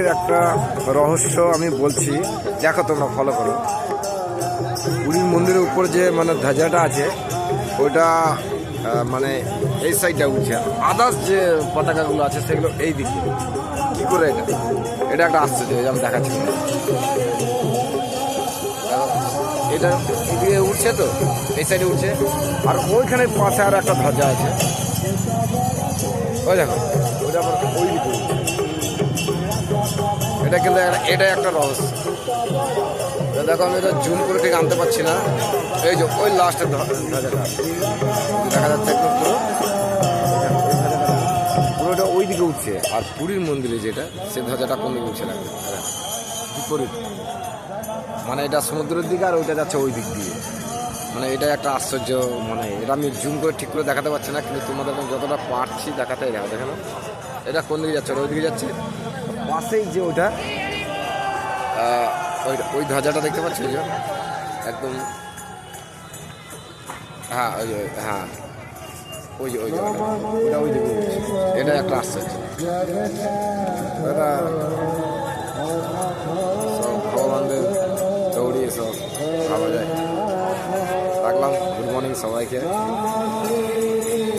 মন্দিরের একটা রহস্য আমি বলছি, দেখো তোমরা ফলো করো। পুরীর মন্দিরের উপর যে মানে ধ্বজাটা আছে ওটা মানে এই সাইডটা উঠছে, আদার্স যে পতাকাগুলো আছে সেগুলো এই দিকে। কী করে এটা একটা আশ্চর্য, আমি দেখাচ্ছি। এটা এদিকে উঠছে, তো এই সাইডে উঠছে, আর ওইখানে পাশে আর একটা ধ্বজা আছে, ওই দেখো ওইটা আবার ওই দিকে উঠছে। এটা কিন্তু এটাই একটা রহস্য। দেখো আমি এটা জুম করে ঠিক আনতে পারছি না, এই যে ওই লাস্টের ধ্বজাটা দেখা যাচ্ছে একদম পুরোটা ওই দিকে উঠছে। আর পুরীর মন্দিরে যেটা সে ধ্বজাটা কোন দিকে উঠছে না, বিপরীত, মানে এটা সমুদ্রের দিকে আর ওইটা যাচ্ছে ওই দিক দিয়ে। মানে এটা একটা আশ্চর্য, মানে এটা আমি জুম করে ঠিক করে দেখাতে পারছি না, কিন্তু তোমাদের যতটা পারছি দেখাতে দেখো না এটা কোন দিকে যাচ্ছে, ওই দিকে যাচ্ছে। পাশেই যে ওইটা ওই ধ্বজাটা দেখতে পাচ্ছি, ওই যে একদম, হ্যাঁ ওই যে, হ্যাঁ ওই যে ওইটা ওই দিকে, এটা একটা আশ্চর্য। এটা সব ভগবানদের দৌড়িয়ে সব ভাবা যায়। রাখলাম, গুড মর্নিং সবাইকে।